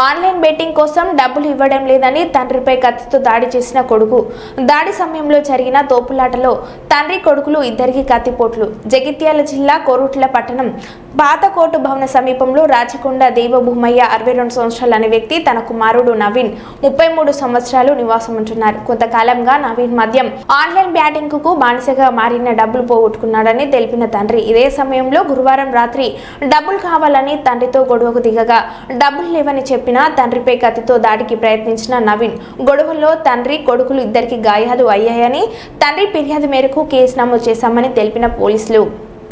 Online betting కోసం డబ్బులు ఇవ్వడం లేదని తండ్రిపై కత్తితో దాడి చేసిన కొడుకు. దాడి సమయంలో జరిగిన తోపులాటలో తండ్రి కొడుకులు ఇద్దరికి కత్తిపోట్లు. జగిత్యాల జిల్లా కోరుట్ల పట్టణం పాతకోటు భవన సమీపంలో రాచకొండ దేవభూమయ్య 62 సంవత్సరాలు అనే వ్యక్తి తన కుమారుడు నవీన్ 33 సంవత్సరాలు నివాసం ఉంటున్నారు. కొంతకాలంగా నవీన్ మద్యం ఆన్లైన్ బ్యాటింగ్ కు బానిసగా మారిన డబ్బులు పోగొట్టుకున్నాడని తెలిపిన తండ్రి ఇదే సమయంలో గురువారం రాత్రి డబ్బులు కావాలని తండ్రితో గొడవకు దిగగా డబ్బులు లేవని చెప్పిన తండ్రిపై కత్తితో దాడికి ప్రయత్నించిన నవీన్ గొడవల్లో తండ్రి కొడుకులు ఇద్దరికి గాయాలు అయ్యాయని తండ్రి ఫిర్యాదు మేరకు కేసు నమోదు చేశామని తెలిపిన పోలీసులు.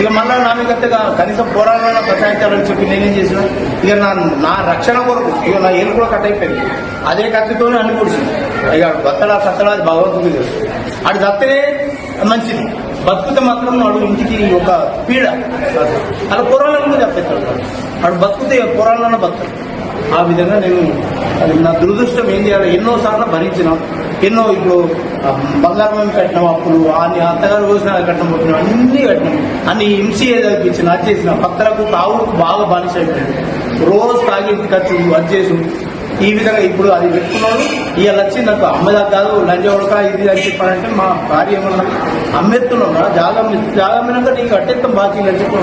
ఇక మళ్ళీ నా మీద కనీసం పోరాడాలని ప్రచారించాలని చెప్పి నేనేం చేసిన ఇక నా రక్షణ కొరకు ఇక నా ఏలు కూడా కట్ అయిపోయింది. అదే కత్తితోనే అన్ని కూర్చుంది. ఇక బత్తడా సత్తడా అది భగవంతుడికి తెలుసు. అది దత్తనే మంచిది, బతుకుతే మాత్రం వాడు ఇంటికి ఒక పీడ. అలా పోరాళ్ళని కూడా చెప్పేస్తాడు. వాడు బతుకుతే పోరాళ్ళలో బతుకు. ఆ విధంగా నేను నా దురదృష్టం ఏం చేయాలి, ఎన్నోసార్లు భరించిన, ఎన్నో ఇప్పుడు బంగారం కట్టినాం, అప్పుడు అన్ని అత్తగారు రోజున కట్నం కొట్టినాం, అన్ని కట్టినాం, అన్ని ఎంసీఏ చదివించిన, అది చేసిన పక్కలకు తావులకు బాగా బానిస అయిపోయింది. రోజు తాగి ఖర్చు అది చేసు. ఈ విధంగా ఇప్పుడు అది పెట్టుకున్నాడు. ఇవాళ వచ్చి నాకు అమ్మదా కాదు లంజ ఉడక ఇది అని చెప్పాలంటే మా భార్య ఏమన్నా అమ్మెత్తున్నాడు, జాగమ్మినాక నీకు అట్టెత్తం బాకీ అని చెప్పి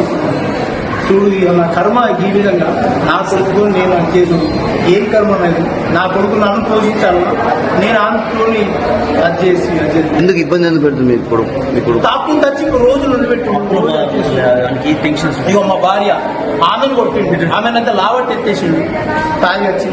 చూడు. నా కర్మ ఈ విధంగా నా కొడుకు నేను అది చేసు. ఏం కర్మ అనేది నా కొడుకు నన్ను పోషించాలన్నా నేను ఆంధ్రుని అది చేసి ఎందుకు ఇబ్బంది ఎందుకు పెడుతుంది మీ కొడుకు? తాకుండా వచ్చి రోజు నుండి పెట్టుకుంటూ ఇక మా భార్య ఆమెను కొట్టిండు, ఆమెనంతా లావట్టి ఎత్తేసిండు తాగి వచ్చి.